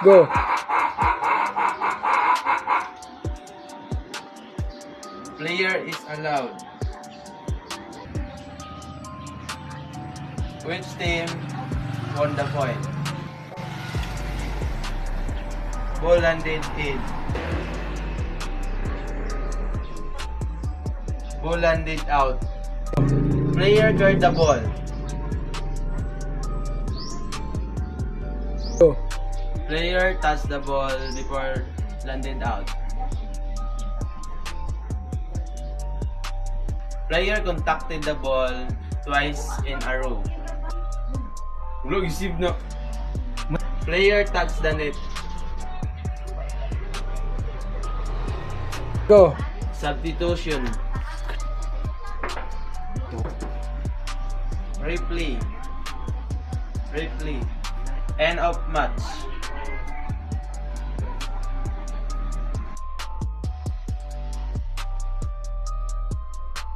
Go. Player is allowed. Which team won the point? Ball landed in. Ball landed out. Player guard the ball. Go. Player touched the ball before landed out. Player contacted the ball twice in a row. Look, isip na. Player touched the net. Go. Substitution. Replay. Replay. End of match.